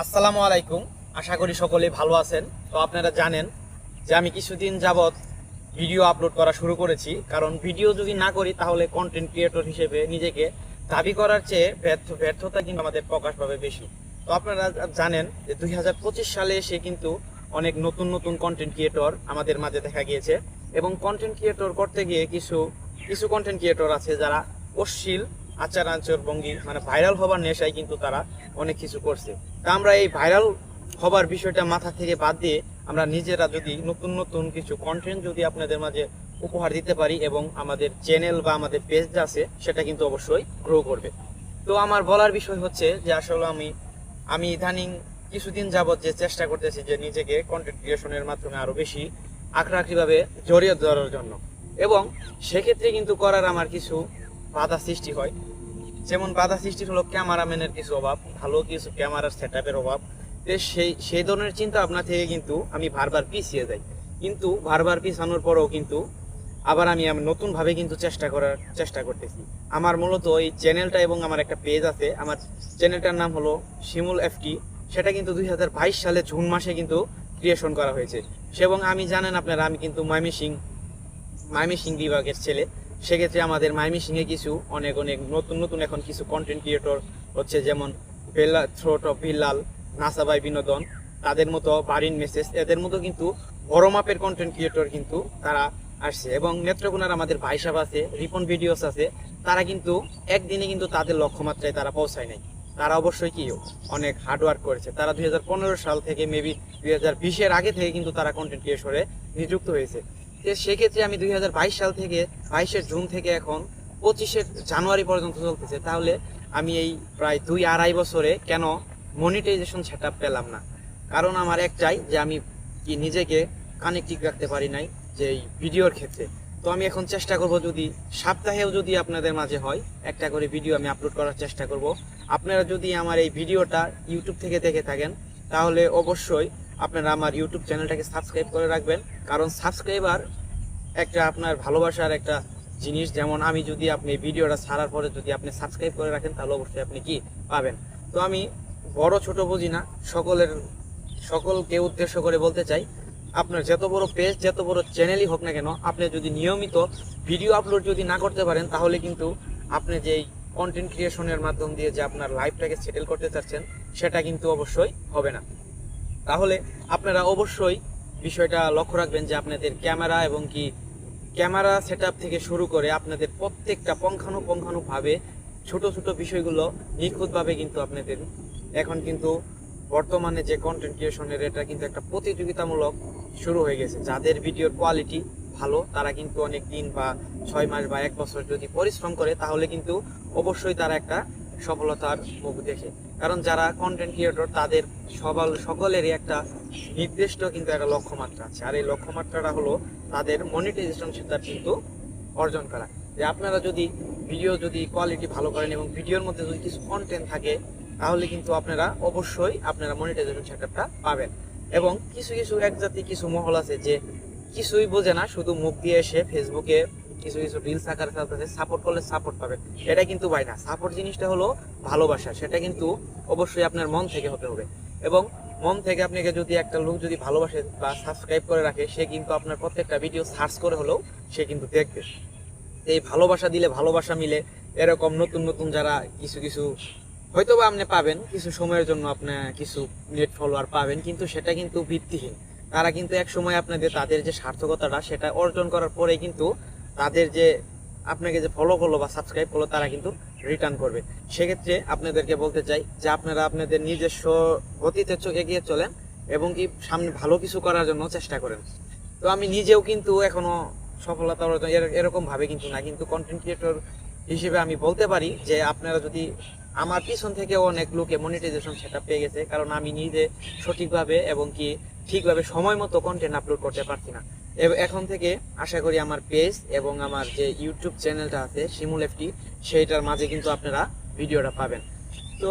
আসসালামু আলাইকুম। আশা করি সকলেই ভালো আছেন। তো আপনারা জানেন যে আমি কিছুদিন যাবৎ ভিডিও আপলোড করা শুরু করেছি, কারণ ভিডিও যদি না করি তাহলে কন্টেন্ট ক্রিয়েটর হিসেবে নিজেকে দাবি করার চেয়ে ব্যর্থতা কিন্তু আমাদের প্রকাশ পাবে বেশি। তো আপনারা জানেন যে 2025 সালে এসে কিন্তু অনেক নতুন নতুন কন্টেন্ট ক্রিয়েটর আমাদের মাঝে দেখা গিয়েছে, এবং কন্টেন্ট ক্রিয়েটর করতে গিয়ে কিছু কিছু কন্টেন্ট ক্রিয়েটর আছে যারা অশ্লীল আচার আচরণ ভঙ্গি মানে ভাইরাল হবার নেশায় কিন্তু তারা অনেক কিছু করছে। তা আমরা এই ভাইরাল হবার বিষয়টা মাথা থেকে বাদ দিয়ে আমরা নিজেরা যদি নতুন নতুন কিছু কন্টেন্ট যদি আপনাদের মাঝে উপহার দিতে পারি, এবং আমাদের চ্যানেল বা আমাদের পেজ আছে সেটা কিন্তু অবশ্যই গ্রো করবে। তো আমার বলার বিষয় হচ্ছে যে আসলে আমি ইদানিং কিছুদিন যাবৎ যে চেষ্টা করতেছি যে নিজেকে কন্টেন্ট ক্রিয়েশনের মাধ্যমে আরো বেশি আঁকড়াআঁকড়িভাবে জড়িয়ে ধরার জন্য, এবং সেক্ষেত্রে কিন্তু করার আমার কিছু বাধা সৃষ্টি হয়। যেমন বাধা সৃষ্টি হলো ক্যামেরাম্যানের কিছু অভাব, ভালো কিছু ক্যামেরার সেটআপের অভাব। তো সেই ধরনের চিন্তা ভাবনা থেকে কিন্তু আমি বারবার পিছিয়ে যাই, কিন্তু বারবার পিছানোর পরেও কিন্তু আবার আমি নতুনভাবে কিন্তু চেষ্টা করতেছি। আমার মূলত এই চ্যানেলটা এবং আমার একটা পেজ আছে, আমার চ্যানেলটার নাম হলো শিমুল এফটি। সেটা কিন্তু 2022 সালে জুন মাসে কিন্তু ক্রিয়েশন করা হয়েছে। এবং আমি জানেন আপনারা, আমি কিন্তু ময়মনসিংহ বিভাগের ছেলে। সেক্ষেত্রে আমাদের ময়মনসিংহে কিছু অনেক অনেক নতুন নতুন এখন কিছু কন্টেন্ট ক্রিয়েটর হচ্ছে, যেমন থ্রোট অফ বিল্লাল, নাসাবাই বিনোদন, তাদের মতো বারিন মেসেজ, এদের মতো কিন্তু বড় মাপের কন্টেন্ট ক্রিয়েটর কিন্তু তারা আসছে। এবং নেত্রকোনার আমাদের ভাই সাহেব আছে, রিপন ভিডিওস আছে, তারা কিন্তু একদিনে কিন্তু তাদের লক্ষ্যমাত্রায় তারা পৌঁছায় নাই। তারা অবশ্যই কি অনেক হার্ডওয়ার্ক করেছে। তারা 2015 সাল থেকে মেবি 2020-এর আগে থেকে কিন্তু তারা কন্টেন্ট ক্রিয়েটরে নিযুক্ত হয়েছে। সেক্ষেত্রে আমি 2022 সাল থেকে 22 জুন থেকে এখন 25 জানুয়ারি পর্যন্ত চলতেছে, তাহলে আমি এই প্রায় 2-2.5 বছরে কেন মনিটাইজেশন সেটআপ পেলাম না? কারণ আমার একটাই, যে আমি কি নিজেকে কানেক্টিভ রাখতে পারি নাই যে এই ভিডিওর ক্ষেত্রে। তো আমি এখন চেষ্টা করব, যদি সপ্তাহেও যদি আপনাদের মাঝে হয় একটা করে ভিডিও আমি আপলোড করার চেষ্টা করব। আপনারা যদি আমার এই ভিডিওটা ইউটিউব থেকে দেখে থাকেন তাহলে অবশ্যই আপনারা আমার ইউটিউব চ্যানেলটাকে সাবস্ক্রাইব করে রাখবেন, কারণ সাবস্ক্রাইবার একটা আপনার ভালোবাসার একটা জিনিস। যেমন আমি যদি আপনি ভিডিওটা ছাড়ার পরে যদি আপনি সাবস্ক্রাইব করে রাখেন তাহলে অবশ্যই আপনি কি পাবেন। তো আমি বড় ছোট বুঝি না, সকলকে উদ্দেশ্য করে বলতে চাই, আপনার যত বড় পেজ যত বড় চ্যানেলই হোক না কেন, আপনি যদি নিয়মিত ভিডিও আপলোড যদি না করতে পারেন তাহলে কিন্তু আপনি যেই কন্টেন্ট ক্রিয়েশনের মাধ্যম দিয়ে যে আপনার লাইফটাকে সেটেল করতে চাচ্ছেন সেটা কিন্তু অবশ্যই হবে না। তাহলে আপনারা অবশ্যই বিষয়টা লক্ষ্য রাখবেন যে আপনাদের ক্যামেরা এবং কি ক্যামেরা সেটআপ থেকে শুরু করে আপনাদের প্রত্যেকটা পুঙ্খানুপুঙ্খানুভাবে ছোট ছোট বিষয়গুলো নিখুঁতভাবে কিন্তু আপনাদের এখন কিন্তু বর্তমানে যে কন্টেন্ট ক্রিয়েশনের এটা কিন্তু একটা প্রতিযোগিতামূলক শুরু হয়ে গেছে। যাদের ভিডিওর কোয়ালিটি ভালো তারা কিন্তু অনেক দিন বা 6 মাস বা 1 বছর যদি পরিশ্রম করে তাহলে কিন্তু অবশ্যই তারা একটা সফলতার মুখ দেখে। কারণ যারা কন্টেন্ট ক্রিয়েটর তাদের সকলেরই একটা নির্দিষ্ট কিন্তু একটা লক্ষ্যমাত্রা আছে, আর এই লক্ষ্যমাত্রাটা হলো তাদের মনিটাইজেশন সেটা কিন্তু অর্জন করা। যে আপনারা যদি ভিডিও যদি কোয়ালিটি ভালো করেন এবং ভিডিওর মধ্যে যদি কিছু কন্টেন্ট থাকে তাহলে কিন্তু আপনারা অবশ্যই আপনারা মনিটাইজেশন সেটআপটা পাবেন। এবং কিছু কিছু একজাতি কিছু মহল আছে যে কিছুই বোঝে না, শুধু মুখ দিয়ে এসে ফেসবুকে কিছু কিছু রিলস আকারে ফেলতেছে, সাপোর্ট করলে সাপোর্ট পাবেন। এটা কিন্তু ভাই না, সাপোর্ট জিনিসটা হলো ভালোবাসা, সেটা কিন্তু অবশ্যই আপনার মন থেকে হতে হবে। এবং মন থেকে আপনাকে যদি একটা লোক যদি ভালোবাসে বা সাবস্ক্রাইব করে রাখে, সে কিন্তু আপনার প্রত্যেকটা ভিডিও সার্চ করে হলেও সে কিন্তু দেখবে। এই ভালোবাসা দিলে ভালোবাসা মিলে, এরকম নতুন নতুন যারা কিছু কিছু হয়তো বা আপনি পাবেন কিছু সময়ের জন্য, আপনার কিছু নেট ফলোয়ার পাবেন, কিন্তু সেটা কিন্তু ভিত্তিহীন। তারা কিন্তু এক সময় আপনাদের তাদের যে সার্থকতাটা সেটা অর্জন করার পরে কিন্তু তাদের যে আপনাকে যে ফলো করলো বা সাবস্ক্রাইব করলো তারা কিন্তু রিটার্ন করবে। সেক্ষেত্রে আপনাদেরকে বলতে চাই যে আপনারা আপনাদের নিজস্ব গতিতে এগিয়ে চলেন এবং কি সামনে ভালো কিছু করার জন্য চেষ্টা করেন। তো আমি নিজেও কিন্তু এখনো সফলতা অর্জন এরকম ভাবে কিন্তু না, কিন্তু কন্টেন্ট ক্রিয়েটর হিসেবে আমি বলতে পারি যে আপনারা যদি আমার পিছন থেকে অনেক লোকে মনিটাইজেশন সেটা পেয়ে গেছে, কারণ আমি নিজে সঠিকভাবে এবং কি ঠিকভাবে সময় মতো কন্টেন্ট আপলোড করতে পারছি না। এখন থেকে আশা করি আমার পেজ এবং আমার যে ইউটিউব চ্যানেলটা আছে শিমুল এফটি, সেইটার মাঝে কিন্তু আপনারা ভিডিওটা পাবেন। তো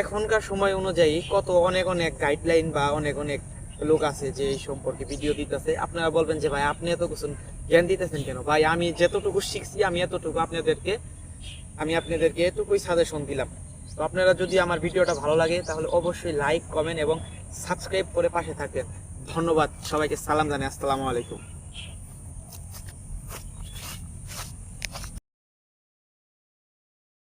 এখনকার সময় অনুযায়ী কত অনেক অনেক গাইডলাইন বা অনেক অনেক লোক আছে যে এই সম্পর্কে ভিডিও দিতেছে। আপনারা বলবেন যে ভাই আপনি এত কিছু জ্ঞান দিতেছেন কেন? ভাই আমি যতটুকু শিখছি আমি আপনাদেরকে এটুকুই সাজেশন দিলাম। তো আপনারা যদি আমার ভিডিওটা ভালো লাগে তাহলে অবশ্যই লাইক, কমেন্ট এবং সাবস্ক্রাইব করে পাশে থাকবেন। ধন্যবাদ সবাইকে, সালাম জানাই, আসসালামু আলাইকুম।